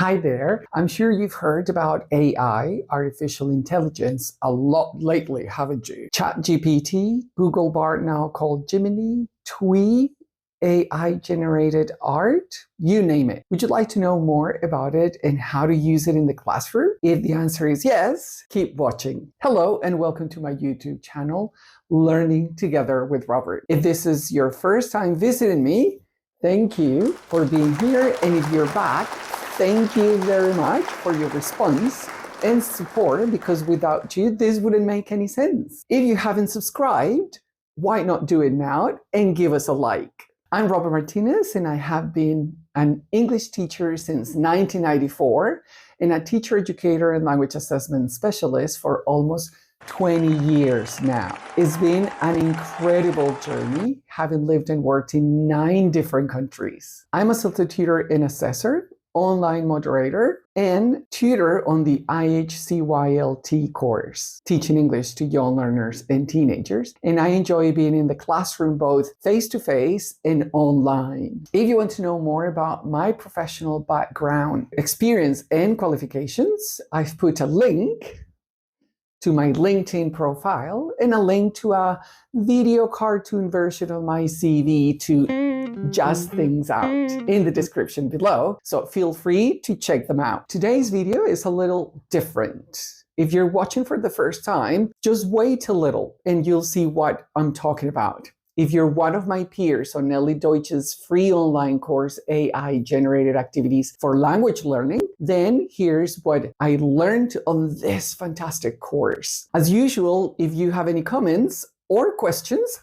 Hi there. I'm sure you've heard about AI, artificial intelligence, a lot lately, haven't you? ChatGPT, Google Bard now called Gemini, Twee, AI-generated art, you name it. Would you like to know more about it and how to use it in the classroom? If the answer is yes, keep watching. Hello and welcome to my YouTube channel, Learning Together with Robert. If this is your first time visiting me, thank you for being here. And if you're back, thank you very much for your response and support, because without you, this wouldn't make any sense. If you haven't subscribed, why not do it now and give us a like? I'm Robert Martinez, and I have been an English teacher since 1994 and a teacher educator and language assessment specialist for almost 20 years now. It's been an incredible journey, having lived and worked in 9 different countries. I'm a substitute and assessor, online moderator, and tutor on the IHCYLT course, teaching English to young learners and teenagers. And I enjoy being in the classroom, both face-to-face and online. If you want to know more about my professional background, experience, and qualifications, I've put a link to my LinkedIn profile and a link to a video cartoon version of my CV to just things out in the description below. So feel free to check them out. Today's video is a little different. If you're watching for the first time, just wait a little and you'll see what I'm talking about. If you're one of my peers on Nelly Deutsch's free online course, AI-generated activities for language learning, then here's what I learned on this fantastic course. As usual, if you have any comments or questions,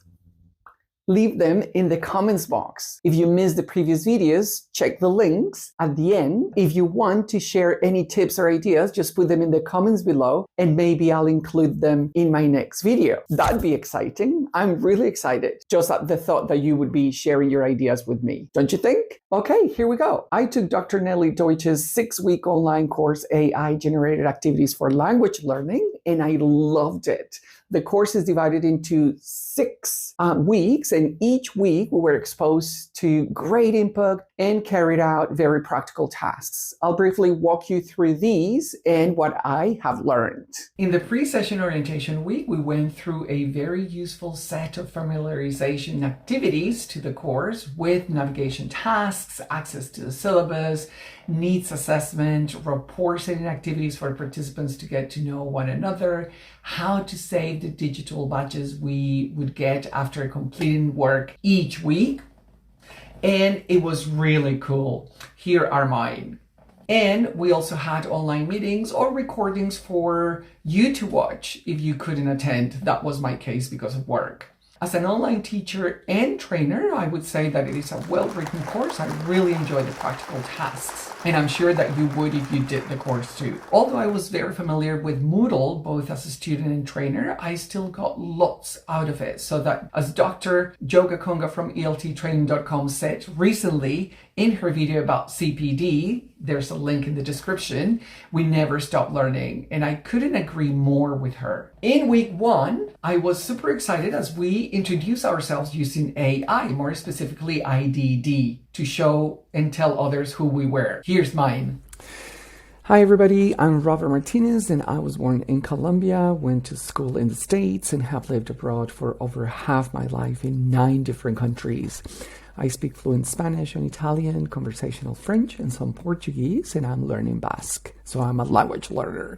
leave them in the comments box. If you missed the previous videos, check the links at the end. If you want to share any tips or ideas, just put them in the comments below and maybe I'll include them in my next video. That'd be exciting. I'm really excited just at the thought that you would be sharing your ideas with me. Don't you think? Okay, here we go. I took Dr. Nelly Deutsch's 6-week online course, AI-generated activities for language learning, and I loved it. The course is divided into 6 weeks, and each week we were exposed to great input and carried out very practical tasks. I'll briefly walk you through these and what I have learned. In the pre-session orientation week, we went through a very useful set of familiarization activities to the course with navigation tasks, access to the syllabus, needs assessment, rapport setting activities for participants to get to know one another, how to save the digital badges we would get after completing work each week. And it was really cool. Here are mine. And we also had online meetings or recordings for you to watch if you couldn't attend. That was my case because of work. As an online teacher and trainer, I would say that it is a well-written course. I really enjoy the practical tasks, and I'm sure that you would if you did the course too. Although I was very familiar with Moodle, both as a student and trainer, I still got lots out of it. So that, as Dr. Joga Konga from elttraining.com said recently in her video about CPD, there's a link in the description, we never stop learning, and I couldn't agree more with her. In week 1, I was super excited as we introduce ourselves using AI, more specifically IDD, to show and tell others who we were. Here's mine. Hi everybody, I'm Robert Martinez and I was born in Colombia, went to school in the States and have lived abroad for over half my life in 9 different countries. I speak fluent Spanish and Italian, conversational French and some Portuguese, and I'm learning Basque, so I'm a language learner.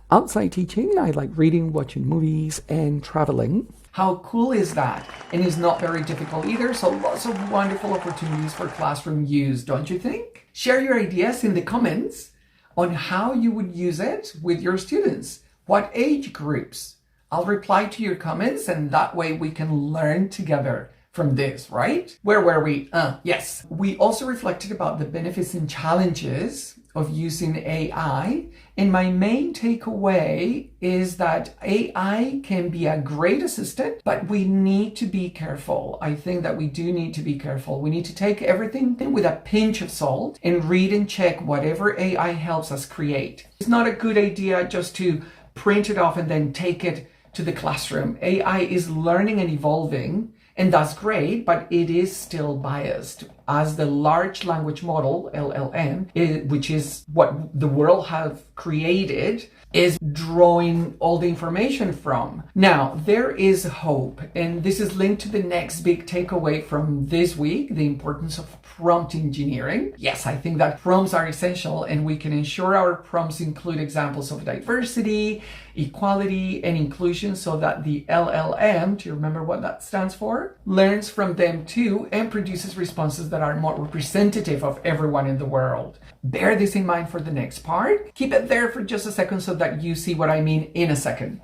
Outside teaching, I like reading, watching movies, and traveling. How cool is that? And it's not very difficult either, so lots of wonderful opportunities for classroom use, don't you think? Share your ideas in the comments on how you would use it with your students. What age groups? I'll reply to your comments, and that way we can learn together from this, right? Where were we? Yes. We also reflected about the benefits and challenges of using AI. And my main takeaway is that AI can be a great assistant, but we need to be careful. I think that we do need to be careful. We need to take everything with a pinch of salt and read and check whatever AI helps us create. It's not a good idea just to print it off and then take it to the classroom. AI is learning and evolving, And that's great, but it is still biased, as the large language model, LLM, which is what the world have created, is drawing all the information from. Now, there is hope, and this is linked to the next big takeaway from this week, the importance of prompt engineering. Yes, I think that prompts are essential, and we can ensure our prompts include examples of diversity, equality, and inclusion, so that the LLM, do you remember what that stands for? Learns from them too and produces responses that are more representative of everyone in the world. Bear this in mind for the next part. Keep it there for just a second so that you see what I mean in a second.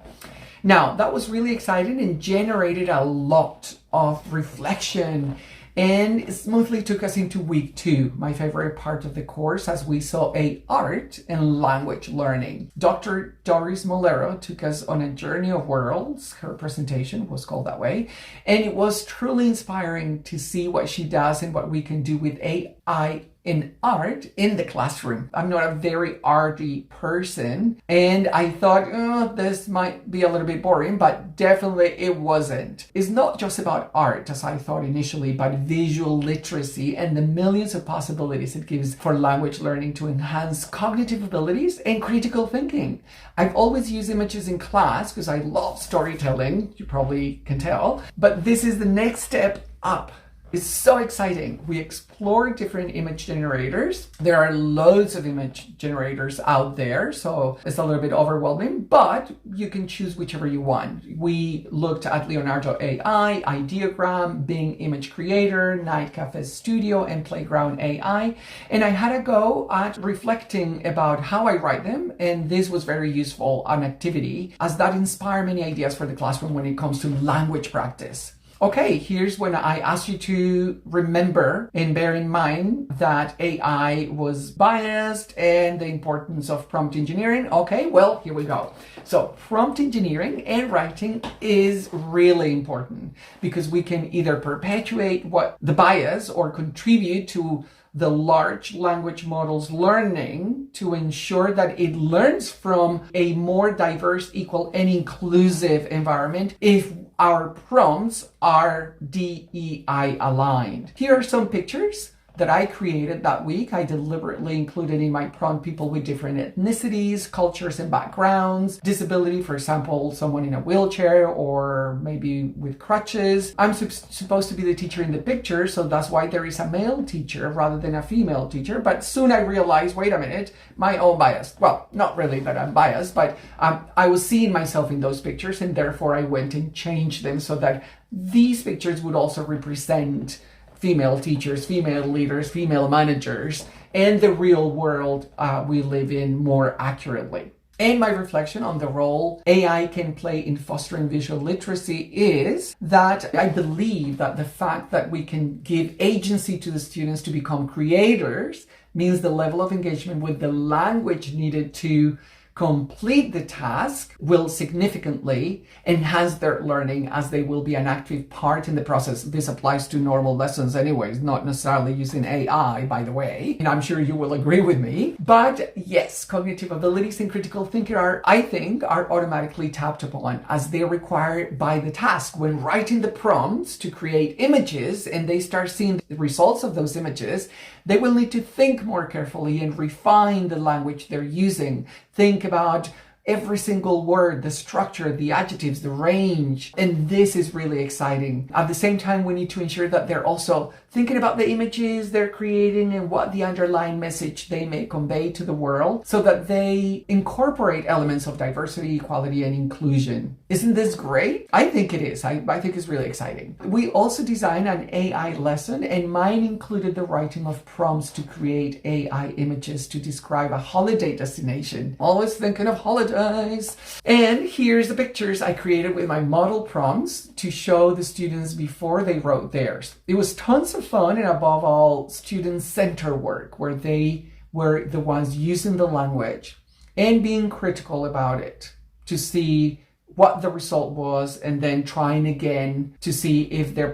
Now, that was really exciting and generated a lot of reflection, and it smoothly took us into week 2, my favorite part of the course, as we saw art and language learning. Dr. Doris Molero took us on a journey of worlds. Her presentation was called that way. And it was truly inspiring to see what she does and what we can do with AI in art in the classroom. I'm not a very arty person, and I thought, this might be a little bit boring, but definitely it wasn't. It's not just about art, as I thought initially, but visual literacy and the millions of possibilities it gives for language learning to enhance cognitive abilities and critical thinking. I've always used images in class because I love storytelling, you probably can tell, but this is the next step up. It's so exciting. We explore different image generators. There are loads of image generators out there, so it's a little bit overwhelming, but you can choose whichever you want. We looked at Leonardo AI, Ideogram, Bing Image Creator, Night Cafe Studio, and Playground AI. And I had a go at reflecting about how I write them, and this was very useful, an activity, as that inspired many ideas for the classroom when it comes to language practice. Okay, here's when I asked you to remember and bear in mind that AI was biased and the importance of prompt engineering. Okay, well, here we go. So prompt engineering and writing is really important because we can either perpetuate what the bias or contribute to the large language model's learning to ensure that it learns from a more diverse, equal, and inclusive environment if our prompts are DEI aligned. Here are some pictures that I created that week. I deliberately included in my prompt people with different ethnicities, cultures, and backgrounds, disability, for example, someone in a wheelchair or maybe with crutches. I'm supposed to be the teacher in the picture, so that's why there is a male teacher rather than a female teacher. But soon I realized, wait a minute, my own bias. Well, not really that I'm biased, but I was seeing myself in those pictures, and therefore I went and changed them so that these pictures would also represent female teachers, female leaders, female managers, and the real world we live in more accurately. And my reflection on the role AI can play in fostering visual literacy is that I believe that the fact that we can give agency to the students to become creators means the level of engagement with the language needed to complete the task will significantly enhance their learning, as they will be an active part in the process. This applies to normal lessons anyways, not necessarily using AI, by the way, and I'm sure you will agree with me. But yes, cognitive abilities and critical thinking are automatically tapped upon, as they're required by the task. When writing the prompts to create images and they start seeing the results of those images, they will need to think more carefully and refine the language they're using. Think about every single word, the structure, the adjectives, the range. And this is really exciting. At the same time, we need to ensure that they're also thinking about the images they're creating and what the underlying message they may convey to the world, so that they incorporate elements of diversity, equality, and inclusion. Isn't this great? I think it is. I think it's really exciting. We also designed an AI lesson, and mine included the writing of prompts to create AI images to describe a holiday destination. Always thinking of holidays. And here's the pictures I created with my model prompts to show the students before they wrote theirs. It was tons of fun, and above all, student-centered work where they were the ones using the language and being critical about it to see what the result was, and then trying again to see if their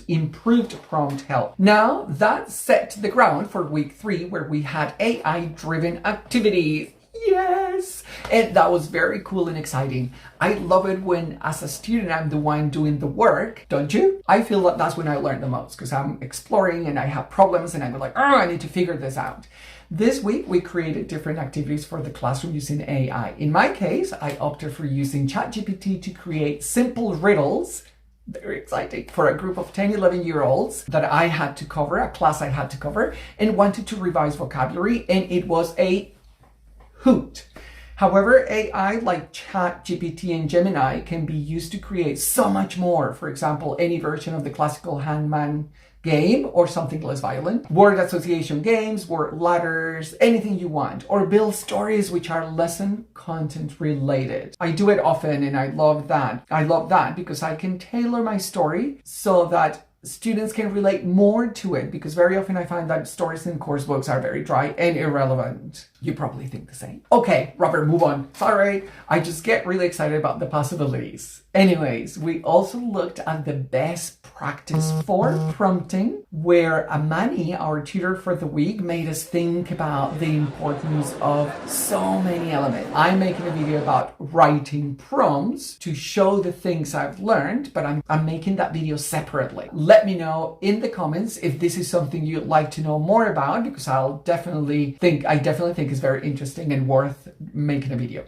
improved prompt helped. Now that set the ground for week 3, where we had AI-driven activities. Yes! yes. And that was very cool and exciting. I love it when, as a student, I'm the one doing the work, don't you? I feel that that's when I learn the most, because I'm exploring and I have problems and I'm like, oh, I need to figure this out. This week, we created different activities for the classroom using AI. In my case, I opted for using ChatGPT to create simple riddles, very exciting, for a group of 10, 11-year-olds that I had to cover, a class I had to cover, and wanted to revise vocabulary, and it was a hoot. However, AI like ChatGPT and Gemini can be used to create so much more. For example, any version of the classical hangman game or something less violent, word association games, word ladders, anything you want, or build stories which are lesson content related. I do it often and I love that. I love that because I can tailor my story so that students can relate more to it, because very often I find that stories in course books are very dry and irrelevant. You probably think the same. Okay, Robert, move on. Sorry, I just get really excited about the possibilities. Anyways, we also looked at the best practice for prompting, where Amani, our tutor for the week, made us think about the importance of so many elements. I'm making a video about writing prompts to show the things I've learned, but I'm making that video separately. Let me know in the comments if this is something you'd like to know more about, because I definitely think it's very interesting and worth making a video.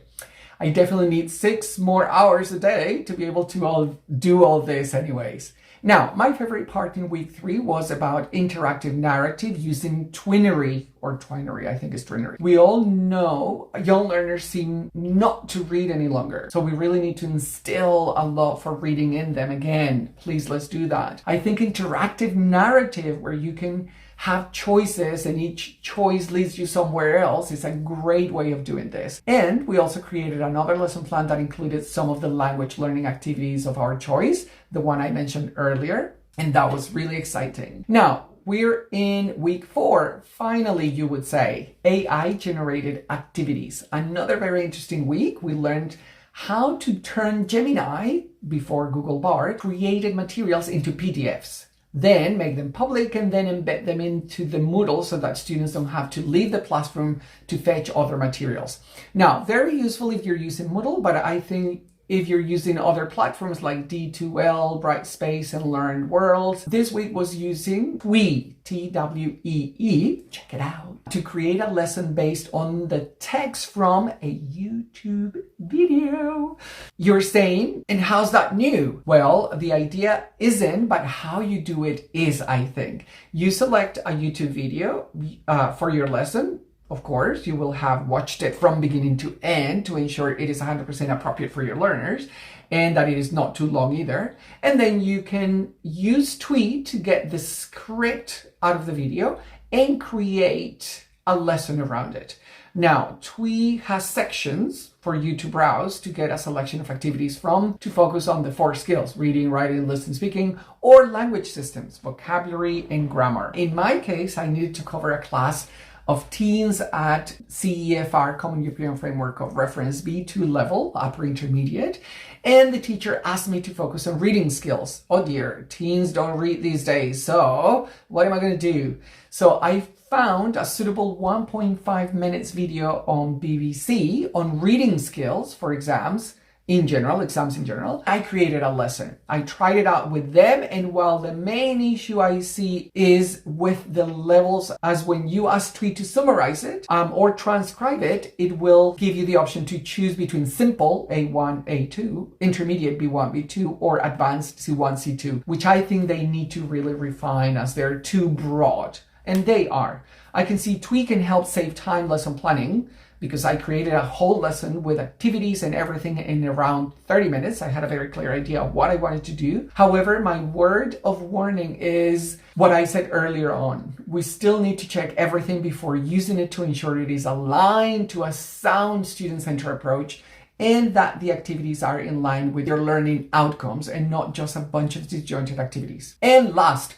I definitely need 6 more hours a day to be able to do all this anyways. Now, my favorite part in week 3 was about interactive narrative using Twinery, or Twinery, I think it's Twinery. We all know young learners seem not to read any longer, so we really need to instill a love for reading in them again. Please, let's do that. I think interactive narrative, where you can have choices and each choice leads you somewhere else, is a great way of doing this. And we also created another lesson plan that included some of the language learning activities of our choice, the one I mentioned earlier, and that was really exciting. Now, we're in week 4, finally, you would say, AI generated activities. Another very interesting week. We learned how to turn Gemini, before Google Bard, created materials into PDFs. Then make them public and then embed them into the Moodle so that students don't have to leave the classroom to fetch other materials. Now, very useful if you're using Moodle, but I think if you're using other platforms like D2L, Brightspace, and Learn World, this week was using Twee, Twee, check it out, to create a lesson based on the text from a YouTube video. You're saying, and how's that new? Well, the idea isn't, but how you do it is, I think. You select a YouTube video for your lesson. Of course, you will have watched it from beginning to end to ensure it is 100% appropriate for your learners and that it is not too long either. And then you can use Twee to get the script out of the video and create a lesson around it. Now, Twee has sections for you to browse to get a selection of activities from to focus on the 4 skills: reading, writing, listening, speaking, or language systems, vocabulary, and grammar. In my case, I needed to cover a class of teens at CEFR, Common European Framework of Reference, B2 level, upper intermediate, and the teacher asked me to focus on reading skills. Oh dear, teens don't read these days, so what am I going to do? So I found a suitable 1.5 minutes video on BBC on reading skills for exams in general. I created a lesson. I tried it out with them, and while the main issue I see is with the levels, as when you ask Twee to summarize it or transcribe it, it will give you the option to choose between simple, A1, A2, intermediate, B1, B2, or advanced, C1, C2, which I think they need to really refine as they're too broad. And they are. I can see Twee can help save time lesson planning, because I created a whole lesson with activities and everything in around 30 minutes. I had a very clear idea of what I wanted to do. However, my word of warning is what I said earlier on. We still need to check everything before using it to ensure it is aligned to a sound student-centered approach and that the activities are in line with your learning outcomes and not just a bunch of disjointed activities. And last,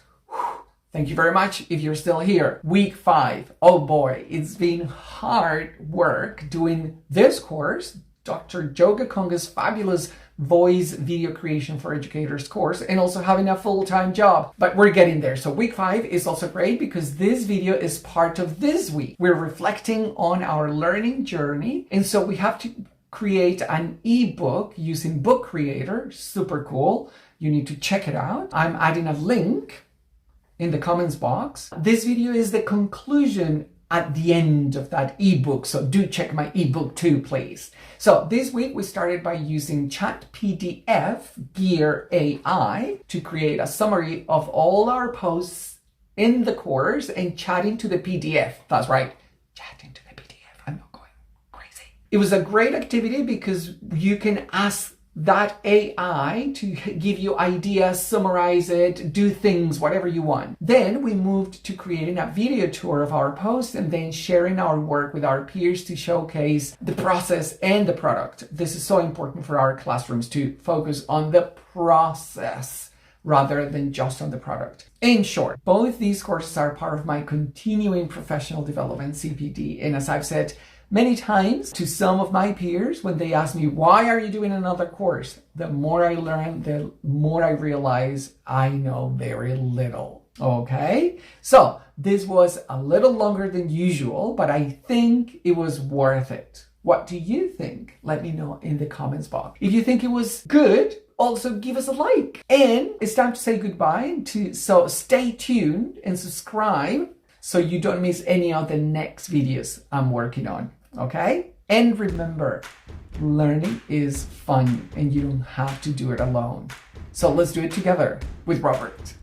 thank you very much if you're still here. Week 5. Oh boy, it's been hard work doing this course, Dr. Joe Gakonga's fabulous voice video creation for educators course and also having a full-time job. But we're getting there. So week 5 is also great because this video is part of this week. We're reflecting on our learning journey. And so we have to create an ebook using Book Creator. Super cool. You need to check it out. I'm adding a link in the comments box. This video is the conclusion at the end of that ebook. So do check my ebook too, please. So this week we started by using ChatPDF Gear AI to create a summary of all our posts in the course and chatting to the PDF. That's right, chatting to the PDF. I'm not going crazy. It was a great activity because you can ask that AI to give you ideas, summarize it, do things, whatever you want. Then we moved to creating a video tour of our post and then sharing our work with our peers to showcase the process and the product. This is so important for our classrooms to focus on the process rather than just on the product. In short, both these courses are part of my continuing professional development, CPD. And as I've said many times to some of my peers, when they ask me, why are you doing another course? The more I learn, the more I realize I know very little. Okay? So this was a little longer than usual, but I think it was worth it. What do you think? Let me know in the comments box. If you think it was good, also give us a like. And it's time to say goodbye. So stay tuned and subscribe so you don't miss any of the next videos I'm working on. Okay? And remember, learning is fun and you don't have to do it alone. So let's do it together with Robert.